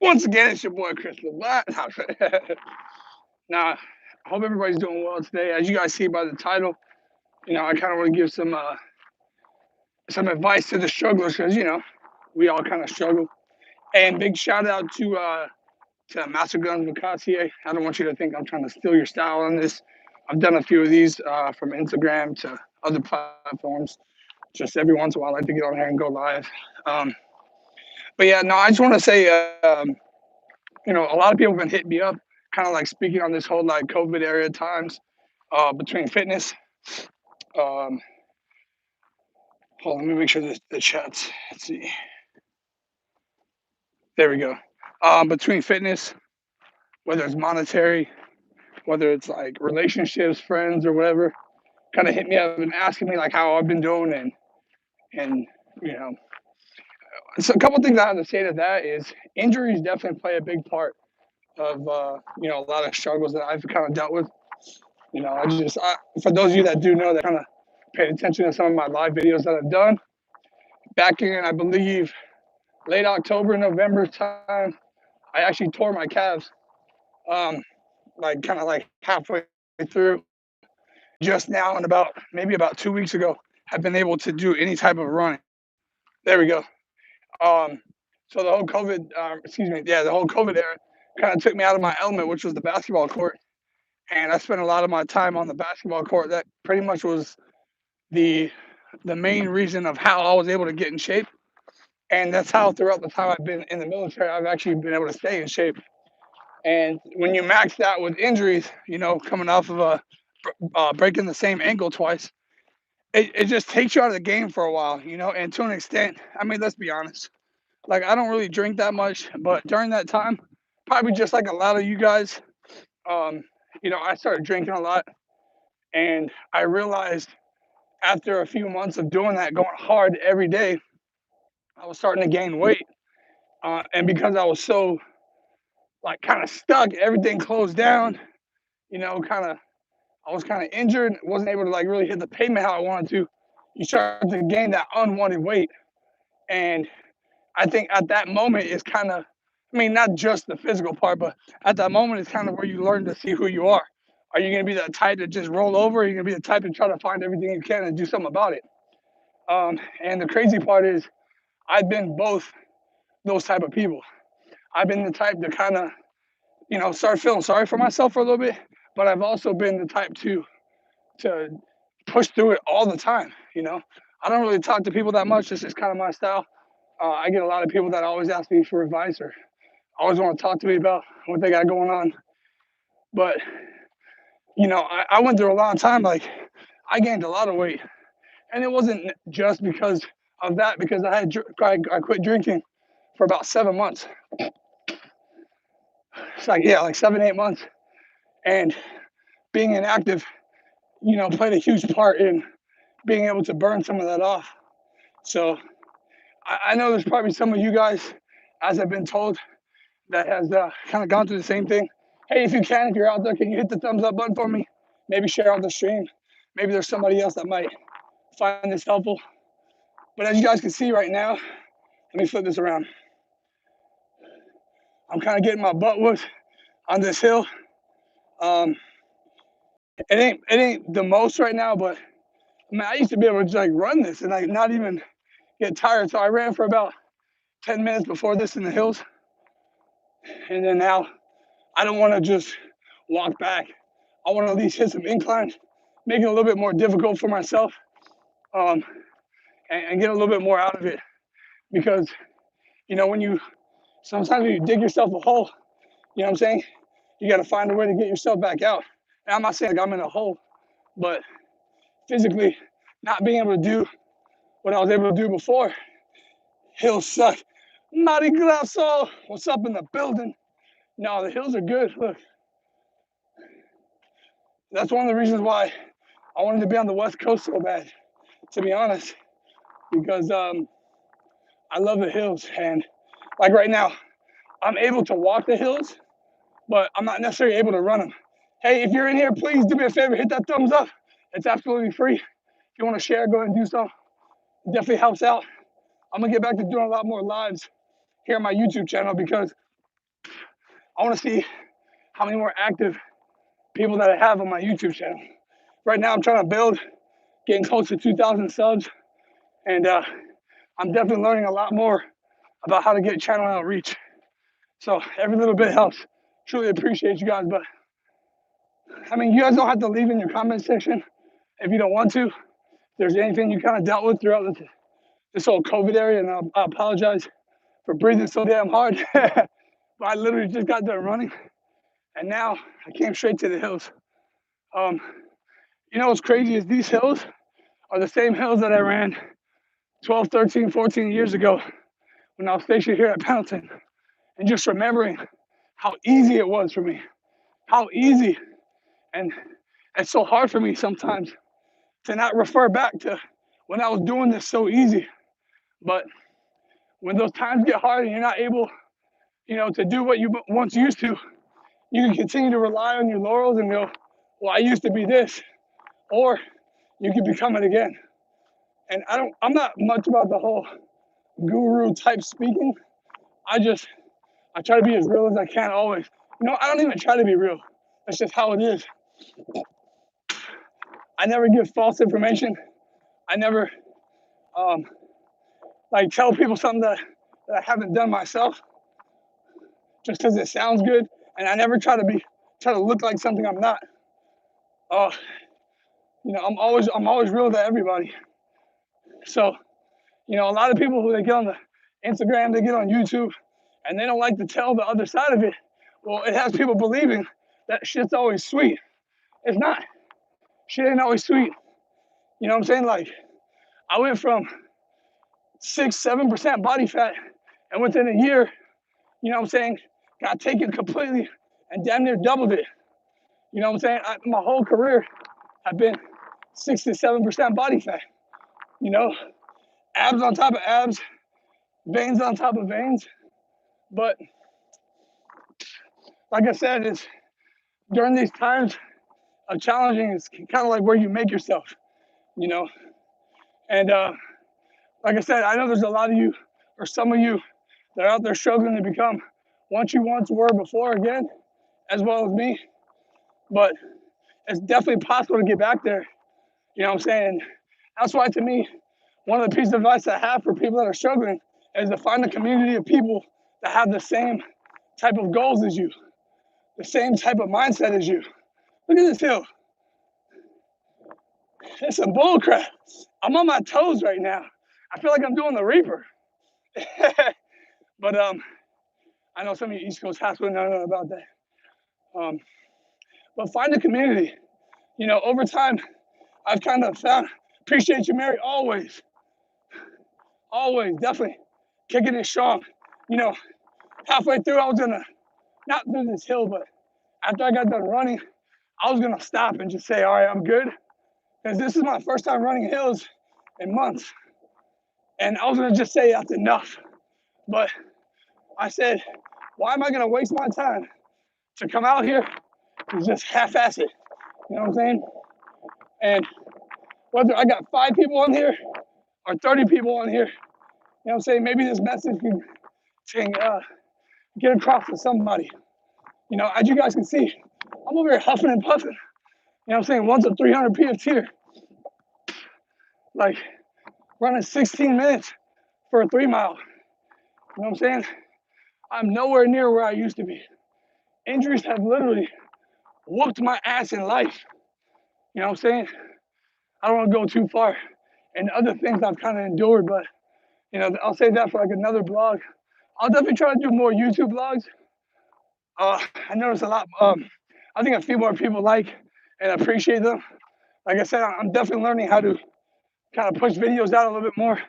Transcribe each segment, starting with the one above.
Once again, it's your boy Chris LeBlanc. Now, I hope everybody's doing well today. As you guys see by the title, I kind of want to give some advice to the strugglers because we all kind of struggle. And big shout out to Master Guns Vacassier. I don't want you to think I'm trying to steal your style on this. I've done a few of these from Instagram to other platforms. Just every once in a while, I like to get on here and go live. Um, but yeah, no, I just want to say, a lot of people have been hitting me up, kind of like speaking on this whole like COVID area times between fitness. Um, Hold on, let me make sure the chat's. Let's see. There we go. Between fitness, whether it's monetary, whether it's like relationships, friends, or whatever, kind of hit me up and asking me like how I've been doing and you know. So a couple things I have to say to that is injuries definitely play a big part of a lot of struggles that I've kind of dealt with. For those of you that do know that kind of paid attention to some of my live videos that I've done back in, I believe, late October, November time, I actually tore my calves, um, like kind of like halfway through. Just now, and maybe about 2 weeks ago, have been able to do any type of running. There we go. Um, so the whole the whole COVID era kind of took me out of my element, which was the basketball court, and I spent a lot of my time on the basketball court. That pretty much was the the main reason of how I was able to get in shape. And that's how throughout the time I've been in the military, I've actually been able to stay in shape. And when you max that with injuries, coming off of breaking the same ankle twice, it just takes you out of the game for a while, and to an extent, I mean, let's be honest. Like, I don't really drink that much, but during that time, probably just like a lot of you guys, um, I started drinking a lot. And I realized after a few months of doing that, going hard every day, I was starting to gain weight. And because I was so like kind of stuck, everything closed down, kind of I was kind of injured, wasn't able to like really hit the pavement how I wanted to. You start to gain that unwanted weight. And I think at that moment is kind of, I mean, not just the physical part, but at that moment is kind of where you learn to see who you are. Are you going to be that type to just roll over? Or are you going to be the type to try to find everything you can and do something about it? And the crazy part is I've been both those type of people. I've been the type to kind of, start feeling sorry for myself for a little bit, but I've also been the type to push through it all the time. I don't really talk to people that much. This is kind of my style. I get a lot of people that always ask me for advice or always want to talk to me about what they got going on. But I went through a long time. Like, I gained a lot of weight, and it wasn't just because of that. Because I quit drinking for about 7 months. It's like, yeah, like 7, 8 months, and being inactive, played a huge part in being able to burn some of that off. So I know there's probably some of you guys, as I've been told, that has kind of gone through the same thing. Hey, if you can, if you're out there, can you hit the thumbs up button for me? Maybe share out the stream. Maybe there's somebody else that might find this helpful. But as you guys can see right now, let me flip this around. I'm kind of getting my butt whooped on this hill. It ain't the most right now, but I used to be able to just like run this and like not even get tired. So I ran for about 10 minutes before this in the hills. And then now I don't want to just walk back. I want to at least hit some inclines, make it a little bit more difficult for myself, um, and get a little bit more out of it. Because, sometimes when you dig yourself a hole, you know what I'm saying? You got to find a way to get yourself back out. And I'm not saying like I'm in a hole, but physically not being able to do what I was able to do before, hills suck. Mardi Grasso, what's up in the building? No, the hills are good. Look, that's one of the reasons why I wanted to be on the West Coast so bad, to be honest, because I love the hills. And like right now, I'm able to walk the hills, but I'm not necessarily able to run them. Hey, if you're in here, please do me a favor, hit that thumbs up. It's absolutely free. If you want to share, go ahead and do so. It definitely helps out. I'm gonna get back to doing a lot more lives here on my YouTube channel because I want to see how many more active people that I have on my YouTube channel. Right now, I'm trying to build, getting close to 2,000 subs, and I'm definitely learning a lot more about how to get channel outreach. So every little bit helps. Truly appreciate you guys, but I mean, you guys don't have to leave in your comment section if you don't want to. If there's anything you kind of dealt with throughout this whole COVID area, and I apologize for breathing so damn hard. But I literally just got done running, and now I came straight to the hills. You know what's crazy is these hills are the same hills that I ran 12, 13, 14 years ago when I was stationed here at Pendleton. And just remembering how easy it was for me, how easy. And it's so hard for me sometimes to not refer back to when I was doing this so easy. But when those times get hard and you're not able, to do what you once used to, you can continue to rely on your laurels and go, well, I used to be this, or you can become it again. And I'm not much about the whole guru type speaking. I try to be as real as I can always. I don't even try to be real. That's just how it is. I never give false information. I never tell people something that I haven't done myself just because it sounds good. And I never try to look like something I'm not. I'm always real to everybody. So, a lot of people who they get on the Instagram, they get on YouTube, and they don't like to tell the other side of it. Well, it has people believing that shit's always sweet. It's not. Shit ain't always sweet. You know what I'm saying? Like, I went from 6-7% body fat, and within a year, got taken completely and damn near doubled it. You know what I'm saying? My whole career, I've been 6 to 7% body fat. Abs on top of abs, veins on top of veins. But like I said, it's during these times of challenging, it's kind of like where you make yourself, And like I said, I know there's a lot of you, or some of you, that are out there struggling to become what you once were before again, as well as me. But it's definitely possible to get back there. You know what I'm saying? That's why, to me, one of the pieces of advice I have for people that are struggling is to find a community of people that have the same type of goals as you, the same type of mindset as you. Look at this hill. It's some bull crap. I'm on my toes right now. I feel like I'm doing the Reaper. But I know some of you East Coast hats wouldn't know about that. But find a community. Over time, I've kind of found, appreciate you, Mary, always, definitely kicking it strong. Halfway through, I was not through this hill, but after I got done running, I was gonna stop and just say, all right, I'm good. Because this is my first time running hills in months. And I was gonna just say that's enough. But I said, why am I gonna waste my time to come out here and just half-ass it? You know what I'm saying? And whether I got 5 people on here or 30 people on here, what I'm saying? Maybe this message can get across to somebody. As you guys can see, I'm over here huffing and puffing. What I'm saying? Once a 300 PFT here. Like running 16 minutes for a 3 mile. You know what I'm saying? I'm nowhere near where I used to be. Injuries have literally whooped my ass in life. You know what I'm saying? I don't want to go too far and other things I've kind of endured, but I'll save that for like another blog. I'll definitely try to do more YouTube blogs. I noticed a lot. I think a few more people like and appreciate them. Like I said, I'm definitely learning how to kind of push videos out a little bit more.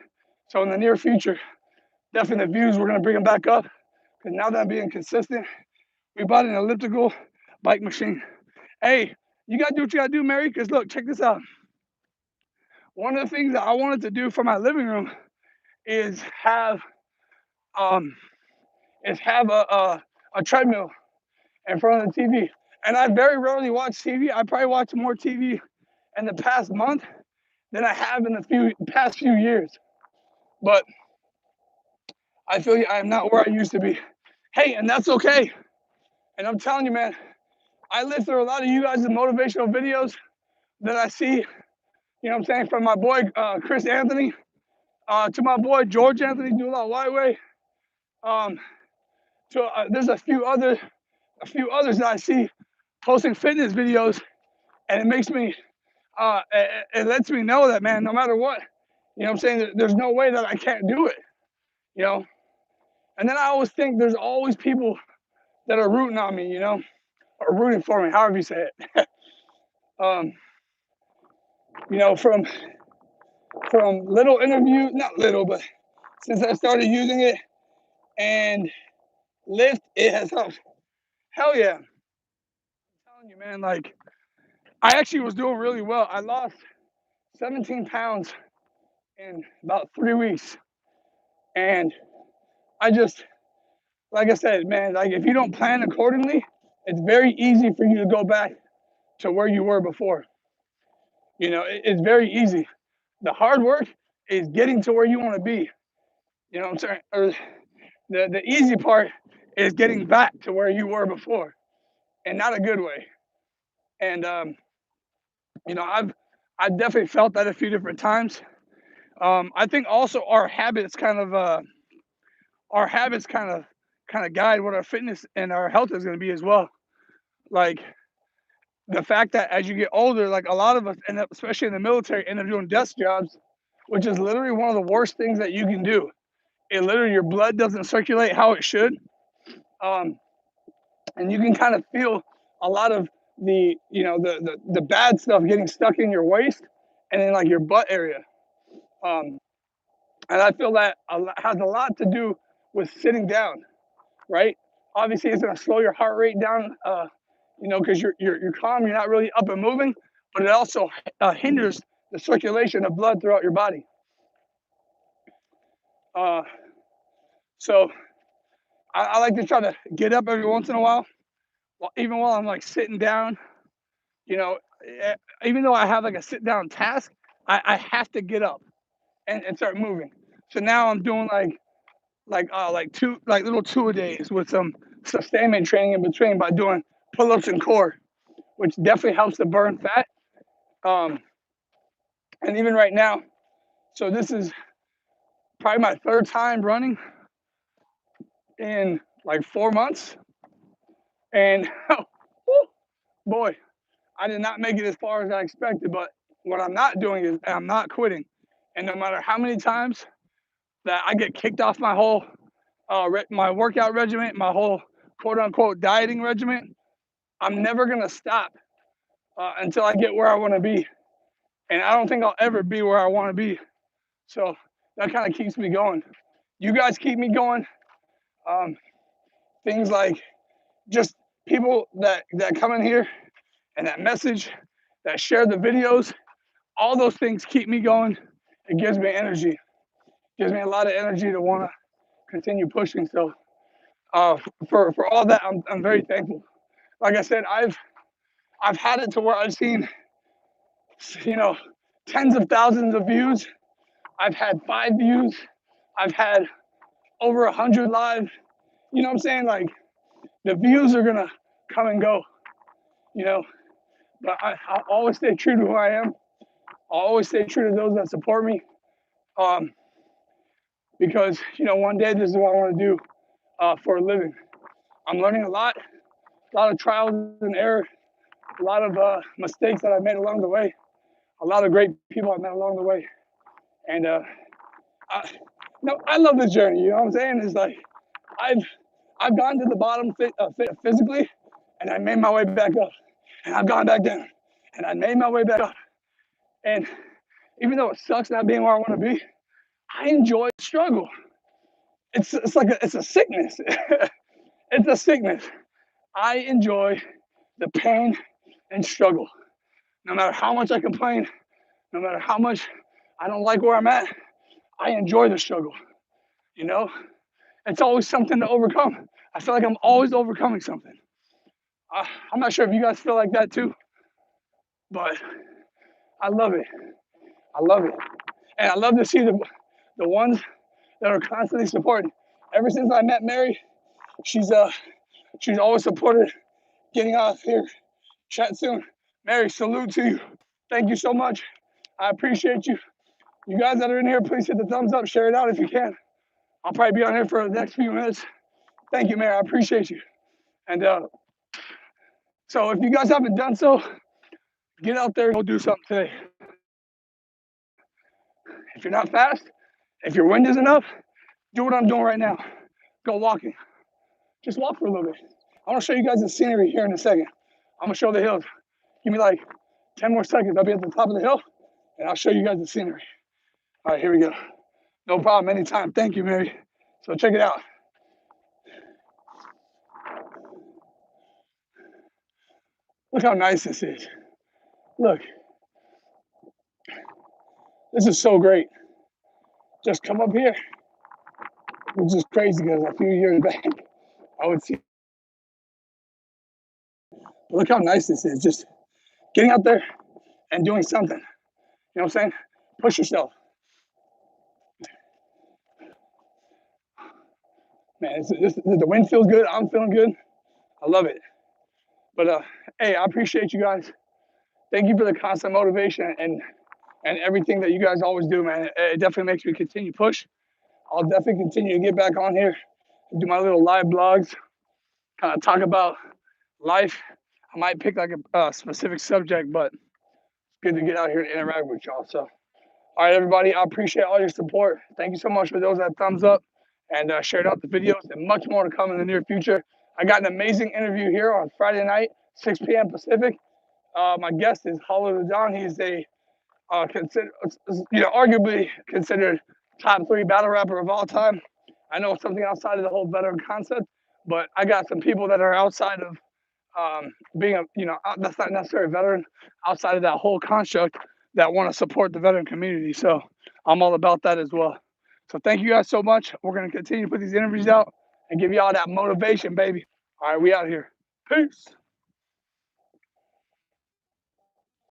So in the near future, definitely the views, we're going to bring them back up. Because now that I'm being consistent, we bought an elliptical bike machine. Hey, you got to do what you got to do, Mary, because look, check this out. One of the things that I wanted to do for my living room is have a treadmill in front of the TV. And I very rarely watch TV. I probably watch more TV in the past month than I have in the past few years. But I feel I am not where I used to be. Hey, and that's okay. And I'm telling you, man, I live through a lot of you guys' motivational videos that I see, you know what I'm saying, from my boy Chris Anthony to my boy George Anthony, Do a Lot White Way. To there's a few others that I see posting fitness videos, and it makes me, it lets me know that, man, no matter what, you know what I'm saying, there's no way that I can't do it, you know. And then I always think there's always people that are rooting on me, you know, or rooting for me, however you say it. You know, from little interview, not little, but since I started using it and lift, it has helped. Hell yeah. I'm telling you, man, like I actually was doing really well. I lost 17 pounds in about 3 weeks. And I just, like I said, man, like if you don't plan accordingly, it's very easy for you to go back to where you were before. You know, it's very easy. The hard work is getting to where you want to be. You know what I'm saying? Or the easy part is getting back to where you were before, and not a good way. And you know, I've definitely felt that a few different times. I think also our habits kind of guide what our fitness and our health is going to be as well. Like the fact that as you get older, like a lot of us end up, especially in the military, end up doing desk jobs, which is literally one of the worst things that you can do. It literally your blood doesn't circulate how it should, um, and you can kind of feel a lot of the the bad stuff getting stuck in your waist and in like your butt area. Um, and I feel that has a lot to do with sitting down, right? Obviously, it's going to slow your heart rate down, you know, because you're calm, you're not really up and moving, but it also hinders the circulation of blood throughout your body. Uh, so I like to try to get up every once in a while, even while I'm like sitting down. You know, even though I have like a sit down task, I have to get up and start moving. So now I'm doing like two like little two a days with some sustainment training in between by doing pull ups and core, which definitely helps to burn fat. Um, and even right now, so this is probably my third time running in like 4 months, and boy, I did not make it as far as I expected. But what I'm not doing is I'm not quitting, and no matter how many times that I get kicked off my whole my workout regimen, my whole quote unquote dieting regimen, I'm never gonna stop until I get where I want to be. And I don't think I'll ever be where I want to be. So that kind of keeps me going. You guys keep me going. Um, things like just people that come in here and that message, that share the videos, all those things keep me going. It gives me energy. It gives me a lot of energy to want to continue pushing. So for all that, I'm very thankful. Like I said, I've had it to where I've seen, you know, tens of thousands of views. I've had 5 views. I've had over 100 live. You know what I'm saying? Like the views are gonna come and go. You know, but I'll always stay true to who I am. I'll always stay true to those that support me. Um, because you know, one day this is what I want to do for a living. I'm learning a lot of trials and error, a lot of mistakes that I've made along the way, a lot of great people I've met along the way, and I, no, I love this journey. You know what I'm saying? It's like I've I've gone to the bottom physically, and I made my way back up, and I've gone back down, and I made my way back up. And even though it sucks not being where I want to be, I enjoy the struggle. It's like it's a sickness. It's a sickness. I enjoy the pain and struggle. No matter how much I complain, no matter how much I don't like where I'm at, I enjoy the struggle. You know, it's always something to overcome. I feel like I'm always overcoming something. I'm not sure if you guys feel like that too, but I love it. I love it, and I love to see the ones that are constantly supporting. ever since I met Mary, she's always supported getting out here. Chat soon. Mary, salute to you. Thank you so much. I appreciate you. You guys that are in here, please hit the thumbs up, share it out if you can. I'll probably be on here for the next few minutes. Thank you, Mary. I appreciate you. And so if you guys haven't done so, get out there and go do something today. If you're not fast, if your wind is enough, do what I'm doing right now. Go walking. Just walk for a little bit. I want to show you guys the scenery here in a second. I'm going to show the hills. Give me like 10 more seconds. I'll be at the top of the hill, and I'll show you guys the scenery. All right, here we go. No problem, anytime. Thank you, Mary. So check it out. Look how nice this is. Look. This is so great. Just come up here. Which is crazy because a few years back, I would see. Look how nice this is. Just getting out there and doing something. You know what I'm saying? Push yourself. Man, the wind feels good. I'm feeling good. I love it. But hey, I appreciate you guys. Thank you for the constant motivation and everything that you guys always do, man. It definitely makes me continue to push. I'll definitely continue to get back on here and do my little live blogs, kind of talk about life. I might pick like a specific subject, but it's good to get out here and interact with y'all. So, all right, everybody, I appreciate all your support. Thank you so much for those that thumbs up and shared out the videos, and much more to come in the near future. I got an amazing interview here on Friday night, 6 p.m. Pacific. My guest is Hollow the Don. He's a arguably considered top 3 battle rapper of all time. I know something outside of the whole veteran concept, but I got some people that are outside of being that's not necessarily a veteran, outside of that whole construct that want to support the veteran community. So I'm all about that as well. So thank you guys so much. We're going to continue to put these interviews out and give y'all that motivation, baby. All right, we out here. Peace.